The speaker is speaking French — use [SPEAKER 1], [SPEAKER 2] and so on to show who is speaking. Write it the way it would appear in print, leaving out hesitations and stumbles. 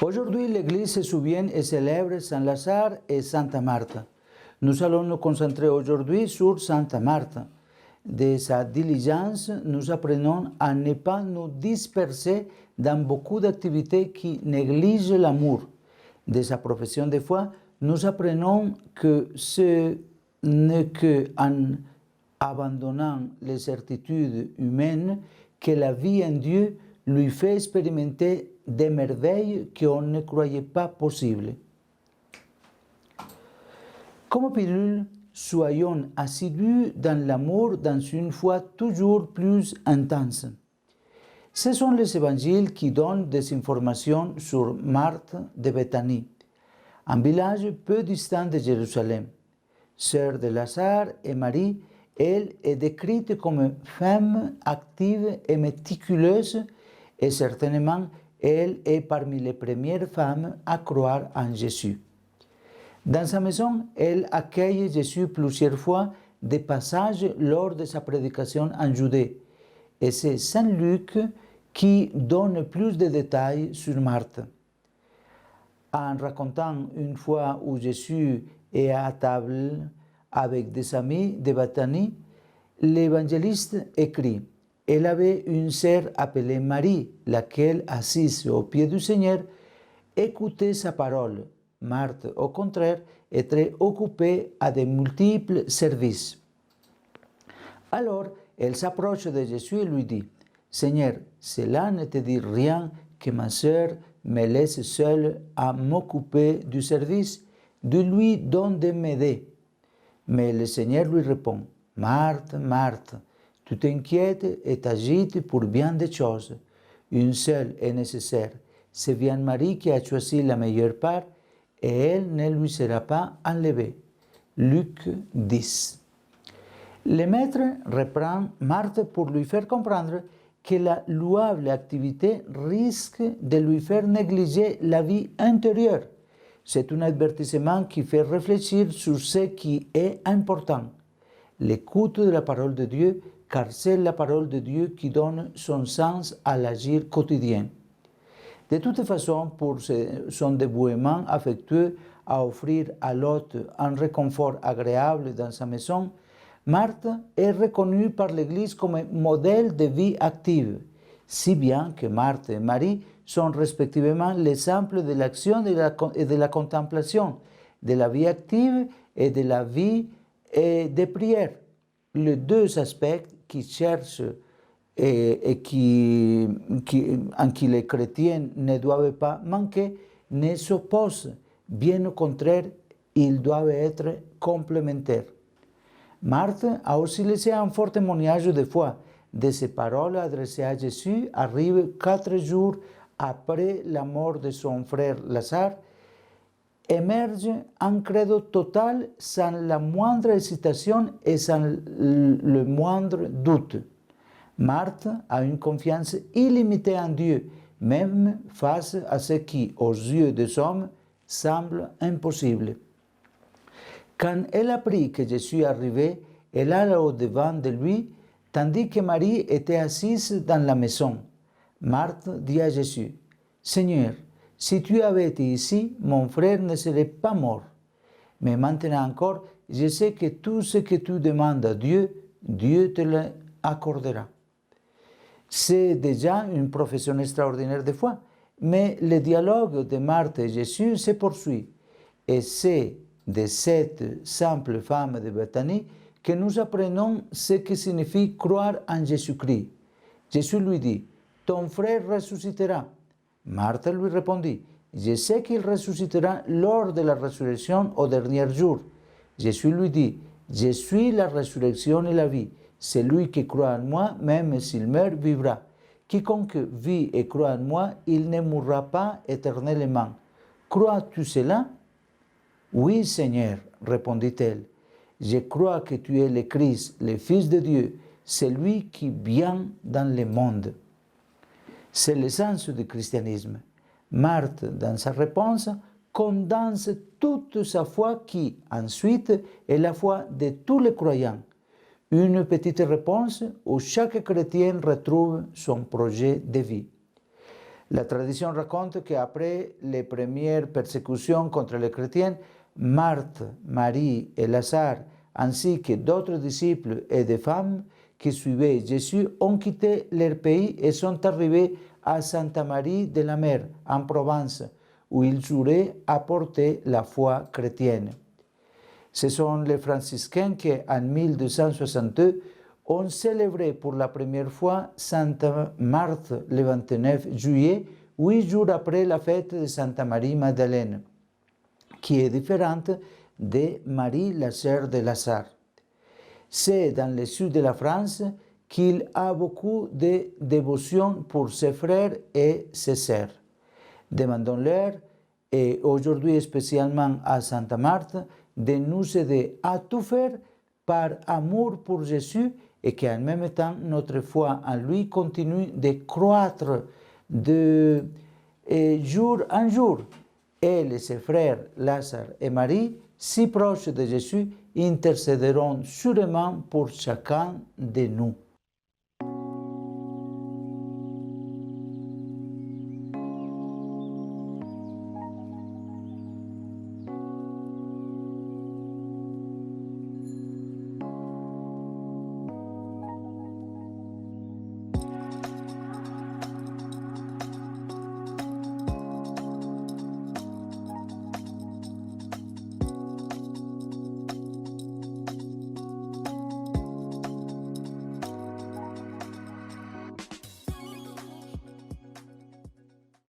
[SPEAKER 1] Aujourd'hui, l'Église se souvient et célèbre Saint Lazare et Sainte Marthe. Nous allons nous concentrer aujourd'hui sur Sainte Marthe. De sa diligence, nous apprenons à ne pas nous disperser dans beaucoup d'activités qui négligent l'amour. De sa profession de foi, nous apprenons que ce n'est qu'en abandonnant les certitudes humaines que la vie en Dieu lui fait expérimenter des merveilles qu'on ne croyait pas possibles. Comme pilule, soyons assidus dans l'amour dans une foi toujours plus intense. Ce sont les évangiles qui donnent des informations sur Marthe de Béthanie, un village peu distant de Jérusalem. Sœur de Lazare et Marie, elle est décrite comme femme active et méticuleuse et certainement elle est parmi les premières femmes à croire en Jésus. Dans sa maison, elle accueille Jésus plusieurs fois des passages lors de sa prédication en Judée. Et c'est Saint Luc qui donne plus de détails sur Marthe. En racontant une fois où Jésus est à table avec des amis de Béthanie, l'évangéliste écrit: elle avait une sœur appelée Marie, laquelle, assise au pied du Seigneur, écoutait sa parole. Marthe, au contraire, est très occupée à de multiples services. Alors, elle s'approche de Jésus et lui dit: Seigneur, cela ne te dit rien que ma sœur me laisse seule à m'occuper du service? Dis-lui donc de m'aider. Mais le Seigneur lui répond: Marthe, Marthe, tu t'inquiètes et t'agites pour bien des choses. Une seule est nécessaire. C'est bien Marie qui a choisi la meilleure part et elle ne lui sera pas enlevée. Luc 10. Le maître reprend Marthe pour lui faire comprendre que la louable activité risque de lui faire négliger la vie intérieure. C'est un avertissement qui fait réfléchir sur ce qui est important. L'écoute de la parole de Dieu, car c'est la parole de Dieu qui donne son sens à l'agir quotidien. De toute façon, pour son dévouement affectueux à offrir à l'hôte un réconfort agréable dans sa maison, Marthe est reconnue par l'Église comme modèle de vie active, si bien que Marthe et Marie sont respectivement l'exemple de l'action et de la contemplation, de la vie active et de la vie de prière. Les deux aspects qui cherchent en qui les chrétiens ne doivent pas manquer ne s'opposent. Bien au contraire, ils doivent être complémentaires. Marthe a aussi laissé un fort témoignage de foi. De ses paroles adressées à Jésus arrivent 4 jours après la mort de son frère Lazare, émerge un credo total sans la moindre hésitation et sans le moindre doute. Marthe a une confiance illimitée en Dieu, même face à ce qui, aux yeux des hommes, semble impossible. Quand elle apprit que Jésus arrivait, elle alla au-devant de lui, tandis que Marie était assise dans la maison. Marthe dit à Jésus: Seigneur, si tu avais été ici, mon frère ne serait pas mort. Mais maintenant encore, je sais que tout ce que tu demandes à Dieu, Dieu te l'accordera. C'est déjà une profession extraordinaire de foi, mais le dialogue de Marthe et Jésus se poursuit. Et c'est de cette simple femme de Béthanie que nous apprenons ce que signifie croire en Jésus-Christ. Jésus lui dit: ton frère ressuscitera. Marthe lui répondit: je sais qu'il ressuscitera lors de la résurrection au dernier jour. Jésus lui dit: je suis la résurrection et la vie. Celui qui croit en moi, même s'il meurt, vivra. Quiconque vit et croit en moi, il ne mourra pas éternellement. Crois-tu cela? Oui, Seigneur, répondit-elle. Je crois que tu es le Christ, le Fils de Dieu, celui qui vient dans le monde. C'est l'essence du christianisme. Marthe, dans sa réponse, condense toute sa foi qui, ensuite, est la foi de tous les croyants. Une petite réponse où chaque chrétien retrouve son projet de vie. La tradition raconte qu'après les premières persécutions contre les chrétiens, Marthe, Marie et Lazare, ainsi que d'autres disciples et des femmes qui suivaient Jésus, ont quitté leur pays et sont arrivés à Sainte Marie de la Mer, en Provence, où ils juraient apporter la foi chrétienne. Ce sont les franciscains qui, en 1262, ont célébré pour la première fois Sainte Marthe le 29 juillet, 8 jours après la fête de Sainte Marie Magdalène, qui est différente de Marie, la sœur de Lazare. C'est dans le sud de la France qu'il a beaucoup de dévotion pour ses frères et ses sœurs. Demandons-leur, et aujourd'hui spécialement à Sainte Marthe, de nous aider à tout faire par amour pour Jésus et qu'en même temps notre foi en lui continue de croître de jour en jour. Elle et ses frères Lazare et Marie, si proches de Jésus, intercéderont sûrement pour chacun de nous.